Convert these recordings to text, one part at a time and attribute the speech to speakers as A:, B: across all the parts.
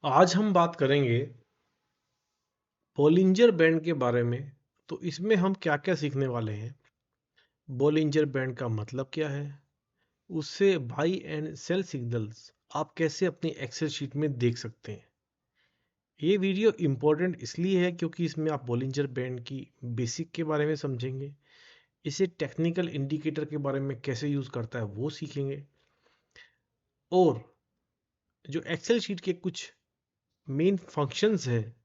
A: आज हम बात करेंगे बोलिंजर बैंड के बारे में। तो इसमें हम क्या क्या सीखने वाले हैं। बोलिंजर बैंड का मतलब क्या है, उससे बाई एंड सेल सिग्नल्स आप कैसे अपनी एक्सेल शीट में देख सकते हैं। ये वीडियो इम्पोर्टेंट इसलिए है क्योंकि इसमें आप बोलिंजर बैंड की बेसिक के बारे में समझेंगे, इसे टेक्निकल इंडिकेटर के बारे में कैसे यूज़ करता है वो सीखेंगे, और जो एक्सेल शीट के कुछ मेन फंक्शंस हैं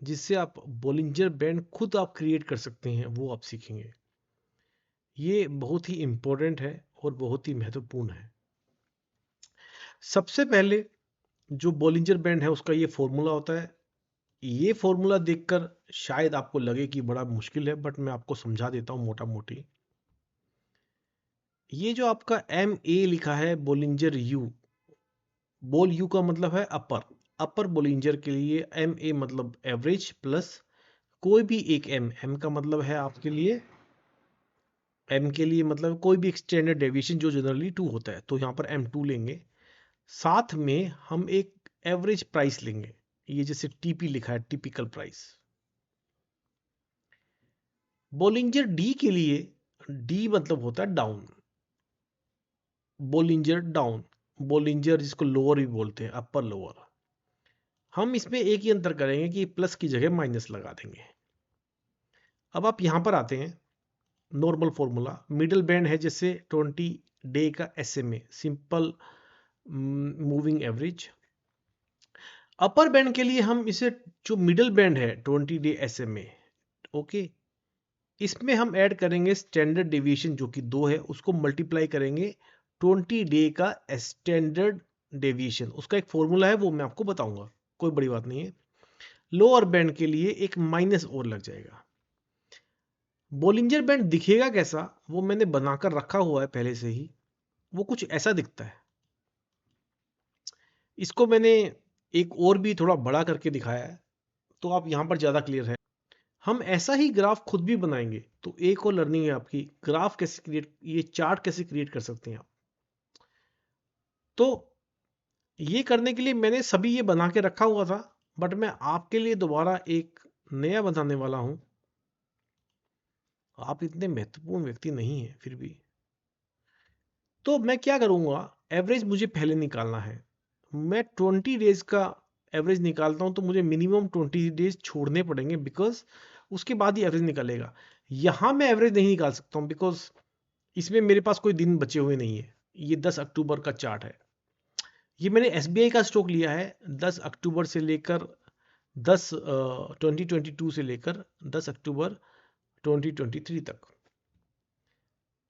A: जिससे आप बोलिंजर बैंड खुद आप क्रिएट कर सकते हैं वो आप सीखेंगे। ये बहुत ही इम्पोर्टेंट है और बहुत ही महत्वपूर्ण है। सबसे पहले जो बोलिंजर बैंड है उसका ये फॉर्मूला होता है। ये फॉर्मूला देखकर शायद आपको लगे कि बड़ा मुश्किल है, बट मैं आपको समझा देता हूँ मोटा मोटी। ये जो आपका एम ए लिखा है बोलिंजर यू, बोल यू का मतलब है अपर। अपर बोलिंजर के लिए एम ए मतलब एवरेज प्लस कोई भी एक एम, एम का मतलब है आपके लिए, एम के लिए मतलब कोई भी एक स्टैंडर्ड डेविएशन जो जनरली 2 होता है, तो यहाँ पर M2 लेंगे। साथ में हम एक एवरेज प्राइस लेंगे, ये जैसे टीपी लिखा है, टिपिकल प्राइस। बोलिंजर डी के लिए डी मतलब होता है डाउन, बोलिंजर डाउन। बोलिंजर जिसको लोअर भी बोलते हैं, अपर लोअर। हम इसमें एक ही अंतर करेंगे कि प्लस की जगह माइनस लगा देंगे। अब आप यहां पर आते हैं, नॉर्मल फॉर्मूला मिडिल बैंड है जैसे 20 डे का SMA, simple moving average. Upper band के लिए हम इसे, जो मिडिल बैंड है 20 डे SMA, ओके, इसमें हम ऐड करेंगे स्टैंडर्ड डेविएशन जो कि 2 है, उसको मल्टीप्लाई करेंगे 20 डे का स्टैंडर्ड डेविएशन। उसका एक फॉर्मूला है वो मैं आपको बताऊंगा, कोई बड़ी बात नहीं है। लोअर बैंड के लिए एक माइनस और लग जाएगा। बोलिंजर बैंड दिखेगा कैसा वो मैंने बनाकर रखा हुआ है पहले से ही। वो कुछ ऐसा दिखता है। इसको मैंने एक और भी थोड़ा बड़ा करके दिखाया है तो आप यहां पर ज्यादा क्लियर है। हम ऐसा ही ग्राफ खुद भी बनाएंगे, तो एक और लर्निंग है आपकी, ग्राफ कैसे क्रिएट, ये चार्ट कैसे क्रिएट कर सकते हैं आप। तो ये करने के लिए मैंने सभी ये बना के रखा हुआ था, बट मैं आपके लिए दोबारा एक नया बनाने वाला हूं। आप इतने महत्वपूर्ण व्यक्ति नहीं हैं फिर भी। तो मैं क्या करूंगा, एवरेज मुझे पहले निकालना है। मैं 20 डेज का एवरेज निकालता हूं तो मुझे मिनिमम 20 डेज छोड़ने पड़ेंगे, बिकॉज उसके बाद ही एवरेज निकलेगा। यहां मैं एवरेज नहीं निकाल सकता हूं बिकॉज इसमें मेरे पास कोई दिन बचे हुए नहीं है। ये 10 अक्टूबर का चार्ट है। ये मैंने SBI का स्टॉक लिया है 10 अक्टूबर से लेकर 2022 से लेकर 10 अक्टूबर 2023 तक।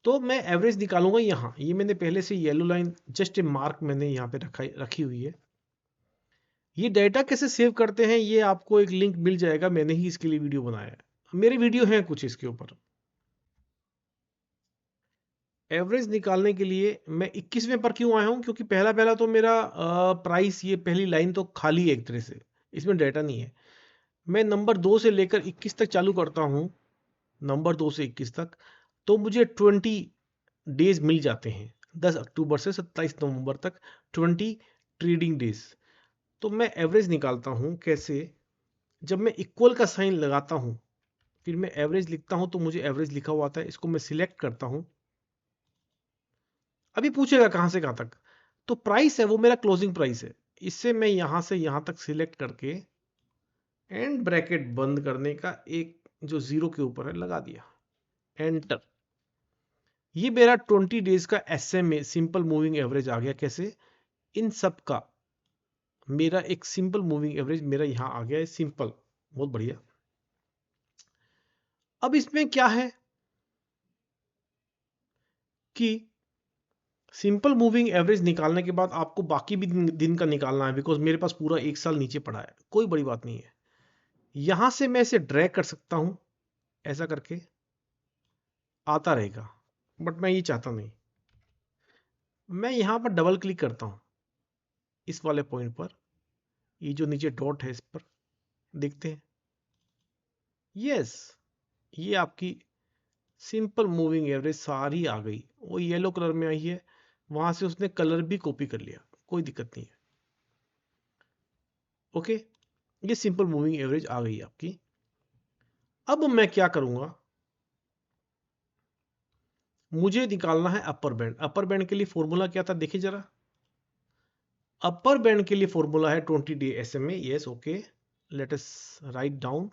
A: तो मैं एवरेज निकालूंगा यहाँ। ये मैंने पहले से yellow line just a mark मैंने यहाँ पे रखी हुई है। ये डेटा कैसे सेव करते हैं ये आपको एक लिंक मिल जाएगा, मैंने ही इसके लिए वीडियो बनाया है। मेरे वीडियो हैं कुछ इसके ऊपर। एवरेज निकालने के लिए मैं 21वें पर क्यों आया हूँ, क्योंकि पहला पहला तो मेरा प्राइस, ये पहली लाइन तो खाली है एक तरह से, इसमें डेटा नहीं है। मैं नंबर 2 से लेकर 21 तक चालू करता हूँ, नंबर 2 से 21 तक, तो मुझे 20 डेज मिल जाते हैं। 10 अक्टूबर से 27 नवंबर तक 20 ट्रेडिंग डेज। तो मैं एवरेज निकालता हूँ कैसे, जब मैं इक्वल का साइन लगाता हूँ फिर मैं एवरेज लिखता हूँ, तो मुझे एवरेज लिखा हुआ आता है, इसको मैं सिलेक्ट करता हूँ। अभी पूछेगा कहां से कहां तक, तो प्राइस है वो मेरा क्लोजिंग प्राइस है। इससे मैं यहां से यहां तक सिलेक्ट करके एंड ब्रैकेट बंद करने का एक जो जीरो के ऊपर है लगा दिया, एंटर। ये मेरा 20 डेज का SMA सिंपल मूविंग एवरेज आ गया। कैसे, इन सब का मेरा एक सिंपल मूविंग एवरेज मेरा यहां आ गया है, सिंपल, बहुत बढ़िया। अब इसमें क्या है कि सिंपल मूविंग एवरेज निकालने के बाद आपको बाकी भी दिन का निकालना है, बिकॉज मेरे पास पूरा एक साल नीचे पड़ा है। कोई बड़ी बात नहीं है, यहां से मैं इसे ड्रैग कर सकता हूं, ऐसा करके आता रहेगा, बट मैं ये चाहता नहीं। मैं यहां पर डबल क्लिक करता हूं इस वाले पॉइंट पर, ये जो नीचे डॉट है इस पर, देखते हैं। यस, ये आपकी सिंपल मूविंग एवरेज सारी आ गई, वो येलो कलर में आई है। वहां से उसने कलर भी कॉपी कर लिया, कोई दिक्कत नहीं है। ओके, ये सिंपल मूविंग एवरेज आ गई आपकी। अब मैं क्या करूंगा, मुझे निकालना है अपर बैंड। अपर बैंड के लिए फॉर्मूला क्या था देखिए जरा। अपर बैंड के लिए फॉर्मूला है 20-day SMA। Yes, okay, let us write down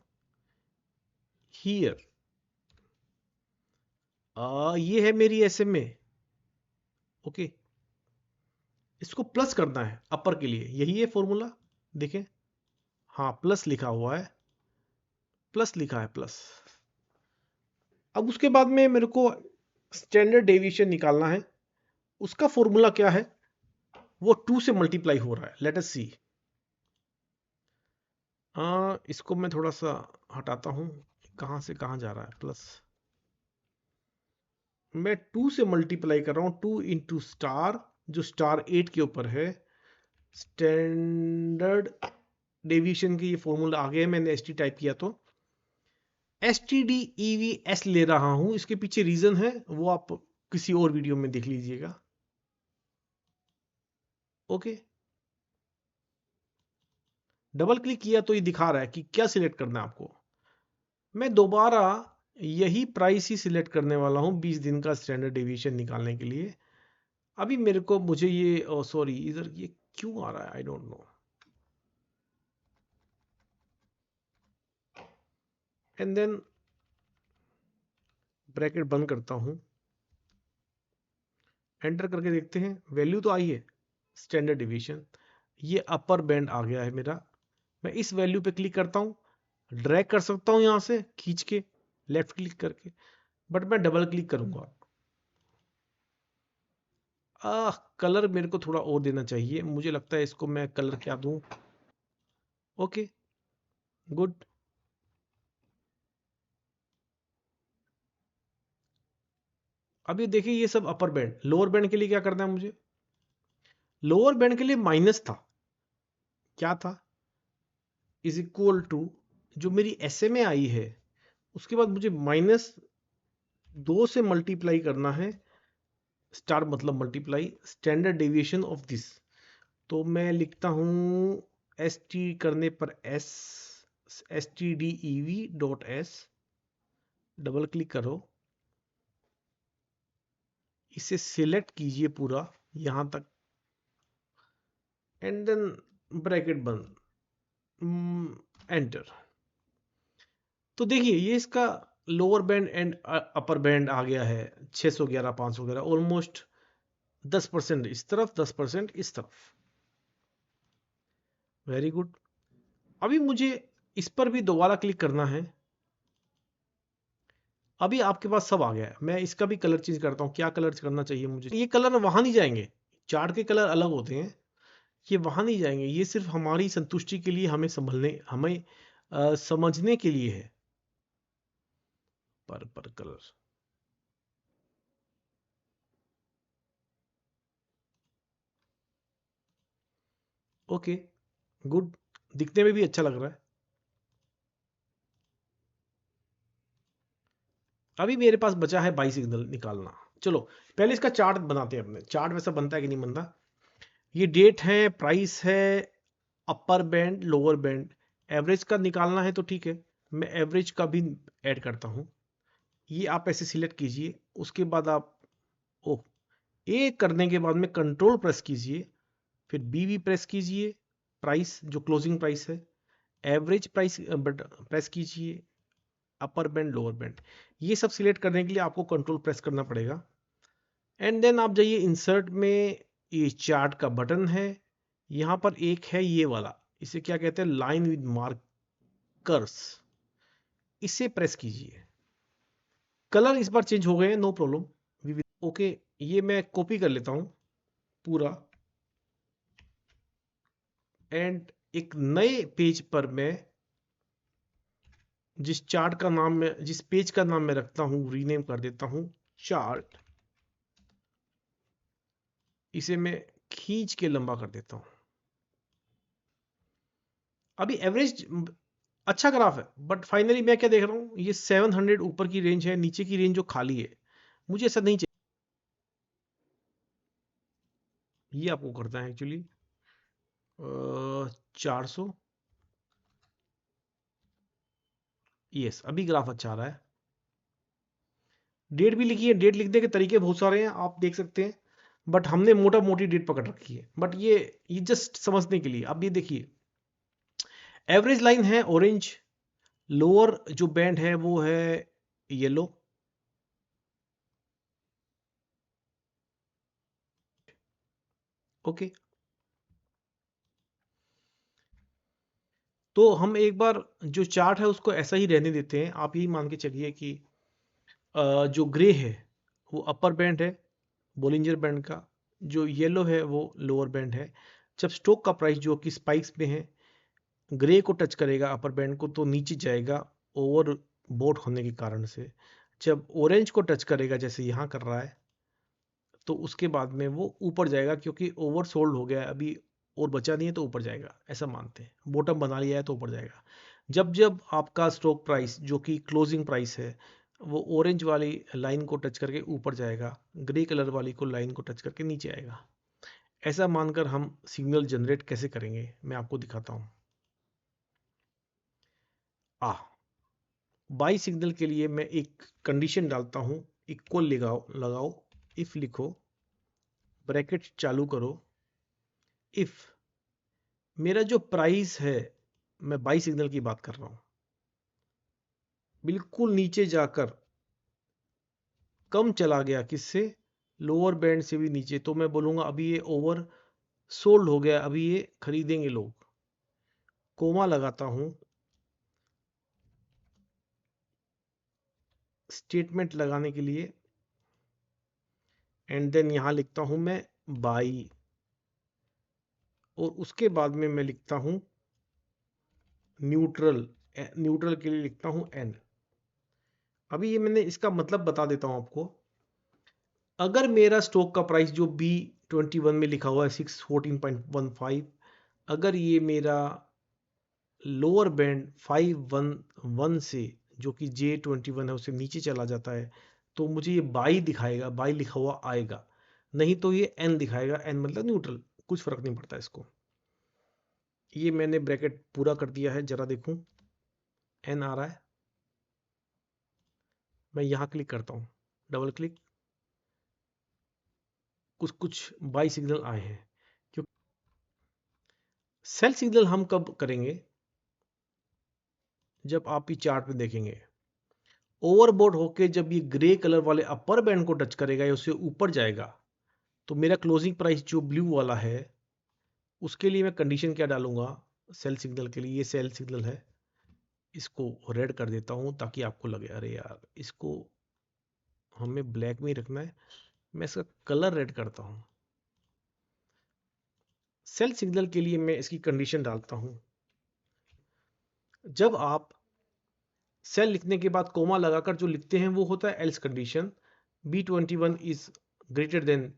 A: here. ये है मेरी SMA। ओके, इसको प्लस करना है अपर के लिए, यही है फॉर्मूला। देखें, हाँ प्लस लिखा हुआ है, प्लस लिखा है प्लस। अब उसके बाद में मेरे को स्टैंडर्ड डेविएशन निकालना है। उसका फॉर्मूला क्या है, वो 2 से मल्टीप्लाई हो रहा है। लेट अस सी। इसको मैं थोड़ा सा हटाता हूं, कहां से कहां जा रहा है प्लस। मैं 2 से मल्टीप्लाई कर रहा हूं, 2 इंटू स्टार, जो स्टार 8 के ऊपर है। स्टैंडर्ड डेविएशन की ये फॉर्मूला आ गया, मैंने एस टी टाइप किया तो STDEVS ले रहा हूं। इसके पीछे रीजन है, वो आप किसी और वीडियो में देख लीजिएगा। ओके, डबल क्लिक किया तो ये दिखा रहा है कि क्या सिलेक्ट करना है आपको। मैं दोबारा यही प्राइस ही सिलेक्ट करने वाला हूं 20 दिन का स्टैंडर्ड डेविएशन निकालने के लिए। अभी मेरे को मुझे ये सॉरी, इधर ये क्यों आ रहा है, I don't know. And then bracket बंद करता हूं, एंटर करके देखते हैं, वैल्यू तो आई है स्टैंडर्ड डिवीजन। ये अपर बैंड आ गया है मेरा। मैं इस वैल्यू पे क्लिक करता हूं, ड्रैग कर सकता हूं यहां से खींच के लेफ्ट क्लिक करके, बट मैं डबल क्लिक करूंगा। कलर मेरे को थोड़ा और देना चाहिए, मुझे लगता है इसको मैं कलर क्या दूं। Okay, good. अब ये देखिए, ये सब अपर बैंड। लोअर बैंड के लिए क्या करना है मुझे, लोअर बैंड के लिए माइनस था, क्या था, इज इक्वल टू जो मेरी SMA आई है, उसके बाद मुझे -2 से मल्टीप्लाई करना है। स्टार मतलब multiply, standard deviation of this. तो मैं लिखता हूं ST करने पर S, STDEV.S, डबल क्लिक करो, इसे सिलेक्ट कीजिए पूरा यहां तक, एंड देन ब्रैकेट बंद, एंटर। तो देखिए, ये इसका lower band and upper band आ गया है, 611, 511, ऑलमोस्ट 10% इस तरफ, 10% इस तरफ। Very good. अभी मुझे इस पर भी दोबारा क्लिक करना है। अभी आपके पास सब आ गया है। मैं इसका भी कलर चेंज करता हूँ, क्या कलर करना चाहिए मुझे। ये कलर वहां नहीं जाएंगे, चार्ट के कलर अलग होते हैं, ये वहां नहीं जाएंगे। ये सिर्फ हमारी संतुष्टि के लिए, हमें समझने के लिए है। पर्पल कलर, ओके, गुड, दिखने में भी अच्छा लग रहा है। अभी मेरे पास बचा है बाई सिग्नल निकालना। चलो पहले इसका चार्ट बनाते हैं। अपने चार्ट वैसा बनता है कि नहीं बनता। ये डेट है, प्राइस है, upper band, lower band. Average का निकालना है तो ठीक है, मैं एवरेज का भी ऐड करता हूं। ये आप ऐसे सिलेक्ट कीजिए, उसके बाद आप ओ ए करने के बाद में कंट्रोल प्रेस कीजिए, फिर बी भी प्रेस कीजिए, प्राइस जो क्लोजिंग प्राइस है, एवरेज प्राइस प्रेस कीजिए, अपर बैंड, लोअर बैंड। ये सब सिलेक्ट करने के लिए आपको कंट्रोल प्रेस करना पड़ेगा। एंड देन आप जाइए इंसर्ट में, ये चार्ट का बटन है, यहां पर एक है ये वाला, इसे क्या कहते हैं, लाइन विद मार्कर्स, इसे प्रेस कीजिए। कलर इस बार चेंज हो गए हैं, नो प्रॉब्लम। ओके, ये मैं कॉपी कर लेता हूं पूरा, एंड एक नए पेज पर मैं जिस पेज का नाम मैं रखता हूं, रीनेम कर देता हूं चार्ट। इसे मैं खींच के लंबा कर देता हूं। अभी एवरेज अच्छा ग्राफ है, बट फाइनली मैं क्या देख रहा हूं, ये 700 ऊपर की रेंज है, नीचे की रेंज जो खाली है, मुझे ऐसा नहीं चाहिए। ये आपको करता है एक्चुअली 400, यस, अभी ग्राफ अच्छा आ रहा है। डेट भी लिखी है, डेट लिखने के तरीके बहुत सारे हैं, आप देख सकते हैं, बट हमने मोटा मोटी डेट पकड़ रखी है। बट ये जस्ट समझने के लिए। अब ये देखिए, एवरेज लाइन है ऑरेंज, लोअर जो बैंड है वो है येलो, ओके। तो हम एक बार जो चार्ट है उसको ऐसा ही रहने देते हैं। आप यही मान के चलिए कि जो ग्रे है वो अपर बैंड है बोलिंजर बैंड का, जो येलो है वो लोअर बैंड है। जब स्टॉक का प्राइस जो कि स्पाइक्स में है, ग्रे को टच करेगा अपर बैंड को, तो नीचे जाएगा ओवर बोट होने के कारण से। जब ऑरेंज को टच करेगा जैसे यहाँ कर रहा है, तो उसके बाद में वो ऊपर जाएगा, क्योंकि ओवर सोल्ड हो गया है अभी और बचा नहीं है, तो ऊपर जाएगा, ऐसा मानते हैं। बॉटम बना लिया है तो ऊपर जाएगा। जब जब आपका स्टॉक प्राइस जो कि क्लोजिंग प्राइस है वो ऑरेंज वाली लाइन को टच करके ऊपर जाएगा, ग्रे कलर वाली को लाइन को टच करके नीचे आएगा। ऐसा मानकर हम सिग्नल जनरेट कैसे करेंगे मैं आपको दिखाता हूँ। बाई सिग्नल के लिए मैं एक कंडीशन डालता हूँ, इक्वल लगाओ, इफ लिखो, ब्रैकेट चालू करो, इफ मेरा जो प्राइस है, मैं बाई सिग्नल की बात कर रहा हूं, बिल्कुल नीचे जाकर कम चला गया, किससे, लोअर बैंड से भी नीचे, तो मैं बोलूंगा अभी ये ओवर सोल्ड हो गया, अभी ये खरीदेंगे लोग। कोमा लगाता हूं, स्टेटमेंट लगाने के लिए, एंड देन यहां लिखता हूं मैं बाई, और उसके बाद में मैं लिखता हूं न्यूट्रल। न्यूट्रल के लिए लिखता हूं एन। अभी ये मैंने इसका मतलब बता देता हूं आपको। अगर मेरा स्टॉक का प्राइस जो B21 में लिखा हुआ है 614.15, अगर ये मेरा लोअर बैंड 511 से, जो कि J21 है, उससे नीचे चला जाता है, तो मुझे ये बाई दिखाएगा, बाई लिखा हुआ आएगा। नहीं तो ये एन दिखाएगा, एन मतलब न्यूट्रल, कुछ फर्क नहीं पड़ता इसको। ये मैंने ब्रैकेट पूरा कर दिया है, जरा देखूं, एन आ रहा है। मैं यहां क्लिक करता हूं, डबल क्लिक, कुछ कुछ बाई सिग्नल आए हैं। क्यों, सेल सिग्नल हम कब करेंगे, जब आप ये चार्ट में देखेंगे, ओवरबोट होके जब ये ग्रे कलर वाले अपर बैंड को टच करेगा या उससे ऊपर जाएगा, तो मेरा क्लोजिंग प्राइस जो ब्लू वाला है, उसके लिए मैं कंडीशन क्या डालूंगा, सेल सिग्नल के लिए, ये सेल सिग्नल है, इसको रेड कर देता हूं ताकि आपको लगे अरे यार इसको हमें ब्लैक में ही रखना है। मैं इसका कलर रेड करता हूं। सेल सिग्नल के लिए मैं इसकी कंडीशन डालता हूं, जब आप सेल लिखने के बाद कोमा लगाकर जो लिखते हैं वो होता है else condition. B21 is greater than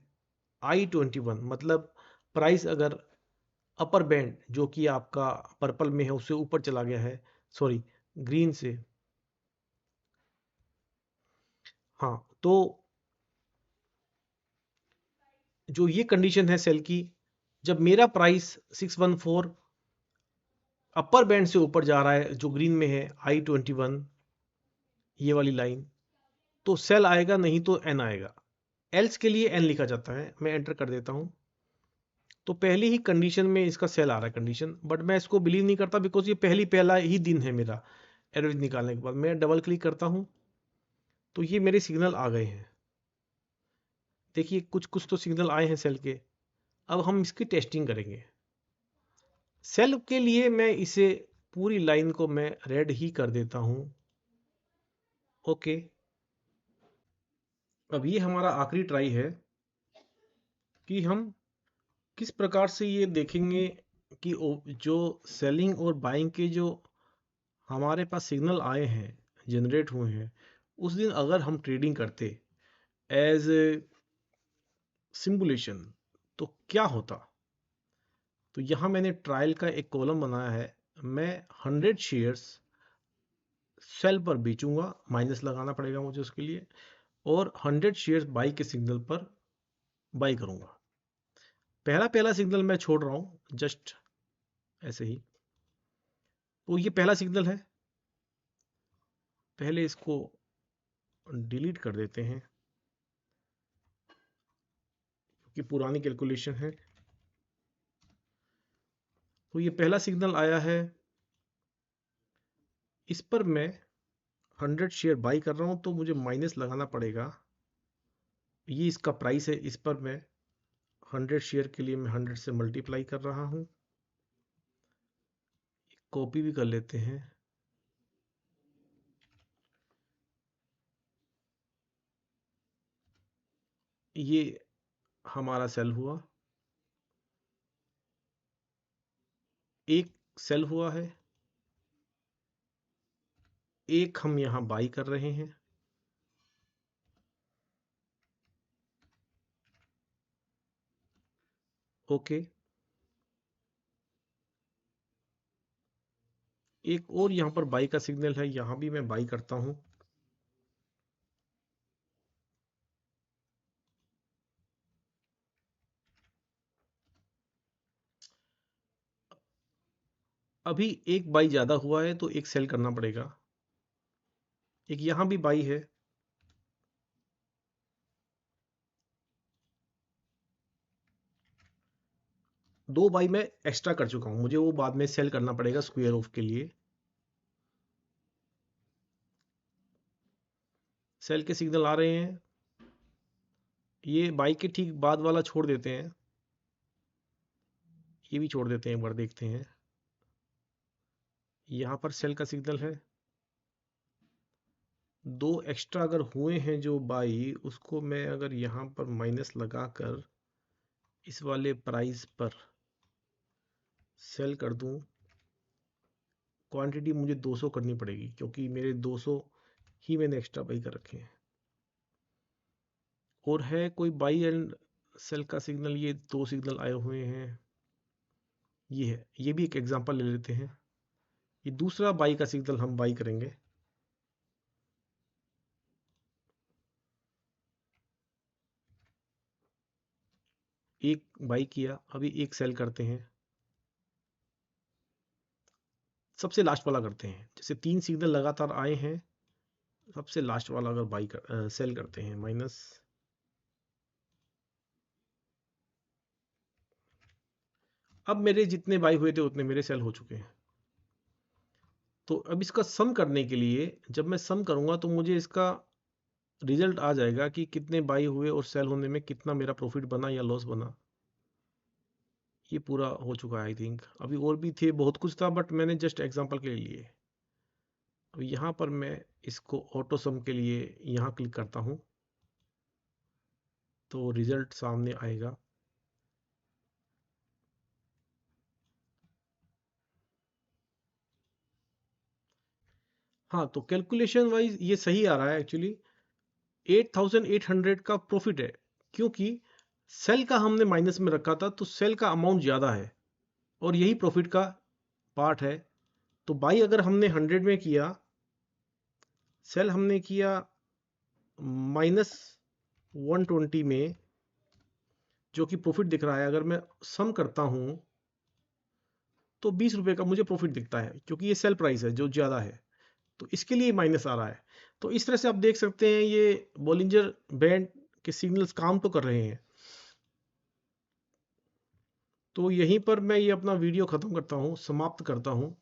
A: I21, मतलब प्राइस अगर अपर बैंड जो कि आपका पर्पल में है उससे ऊपर चला गया है, सॉरी ग्रीन से, हाँ, तो जो ये कंडीशन है सेल की, जब मेरा प्राइस 614 अपर बैंड से ऊपर जा रहा है जो ग्रीन में है I21, ये वाली लाइन, तो सेल आएगा, नहीं तो एन आएगा। एल्स के लिए एन लिखा जाता है। मैं एंटर कर देता हूं, तो पहली ही कंडीशन में इसका सेल आ रहा है कंडीशन, बट मैं इसको बिलीव नहीं करता, बिकॉज ये पहला ही दिन है मेरा एवरेज निकालने के बाद। मैं डबल क्लिक करता हूं, तो ये मेरे सिग्नल आ गए हैं। देखिए कुछ कुछ तो सिग्नल आए हैं सेल के। अब हम इसकी टेस्टिंग करेंगे। सेल के लिए मैं इसे पूरी लाइन को मैं रेड ही कर देता हूं, ओके। अब ये हमारा आखिरी ट्राई है कि हम किस प्रकार से ये देखेंगे कि जो सेलिंग और बाइंग के जो हमारे पास सिग्नल आए हैं, जनरेट हुए हैं, उस दिन अगर हम ट्रेडिंग करते एज ए सिमुलेशन, तो क्या होता। तो यहाँ मैंने ट्रायल का एक कॉलम बनाया है। मैं 100 शेयर्स सेल पर बेचूंगा, माइनस लगाना पड़ेगा मुझे उसके लिए, और 100 शेयर्स बाई के सिग्नल पर बाई करूंगा। पहला पहला सिग्नल मैं छोड़ रहा हूं जस्ट ऐसे ही। तो ये पहला सिग्नल है, पहले इसको डिलीट कर देते हैं क्योंकि पुरानी कैलकुलेशन है। तो ये पहला सिग्नल आया है, इस पर मैं 100 शेयर बाई कर रहा हूं तो मुझे माइनस लगाना पड़ेगा। ये इसका प्राइस है, इस पर मैं 100 शेयर के लिए मैं 100 से मल्टीप्लाई कर रहा हूं। कॉपी भी कर लेते हैं। ये हमारा सेल हुआ, एक सेल हुआ है, एक हम यहां बाई कर रहे हैं। ओके, एक और यहां पर बाई का सिग्नल है, यहां भी मैं बाई करता हूं। अभी एक बाई ज्यादा हुआ है तो एक सेल करना पड़ेगा। एक यहां भी बाई है, दो बाई मैं एक्स्ट्रा कर चुका हूं, मुझे वो बाद में सेल करना पड़ेगा स्क्वायर ऑफ के लिए। सेल के सिग्नल आ रहे हैं, ये बाई के ठीक बाद वाला छोड़ देते हैं, ये भी छोड़ देते हैं, एक बार देखते हैं। यहां पर सेल का सिग्नल है, दो एक्स्ट्रा अगर हुए हैं जो बाई, उसको मैं अगर यहां पर माइनस लगाकर इस वाले प्राइस पर सेल कर दूं, क्वांटिटी मुझे 200 करनी पड़ेगी क्योंकि मेरे 200 ही मैंने एक्स्ट्रा बाई कर रखे हैं। और है कोई बाई एंड सेल का सिग्नल, ये दो सिग्नल आए हुए हैं, ये है, ये भी एक एग्जांपल ले लेते हैं। ये दूसरा बाई का सिग्नल हम बाई करेंगे। एक बाई किया, अभी एक सेल करते हैं, सबसे लास्ट वाला करते हैं। जैसे 3 सिग्नल लगातार आए हैं, सबसे लास्ट वाला अगर सेल करते हैं माइनस। अब मेरे जितने बाई हुए थे उतने मेरे सेल हो चुके हैं। तो अब इसका सम करने के लिए जब मैं सम करूंगा तो मुझे इसका रिजल्ट आ जाएगा कि कितने बाई हुए और सेल होने में कितना मेरा प्रॉफिट बना या लॉस बना। ये पूरा हो चुका है आई थिंक। अभी और भी थे, बहुत कुछ था, बट मैंने जस्ट एग्जांपल के लिए। अब यहाँ पर मैं इसको ऑटो सम के लिए यहाँ क्लिक करता हूँ तो रिजल्ट सामने आएगा। हाँ, तो कैलकुलेशन वाइज ये सही आ रहा है एक्चुअली। 8800 का प्रॉफिट है क्योंकि सेल का हमने माइनस में रखा था, तो सेल का अमाउंट ज़्यादा है और यही प्रॉफिट का पार्ट है। तो बाई अगर हमने 100 में किया, सेल हमने किया -120 में, जो कि प्रॉफिट दिख रहा है। अगर मैं सम करता हूं तो 20 रुपए का मुझे प्रॉफिट दिखता है क्योंकि ये सेल प्राइस है जो ज़्यादा है, तो इसके लिए माइनस आ रहा है। तो इस तरह से आप देख सकते हैं ये बॉलिंजर बैंड के सिग्नल्स काम तो कर रहे हैं। तो यहीं पर मैं ये अपना वीडियो ख़त्म करता हूँ, समाप्त करता हूँ।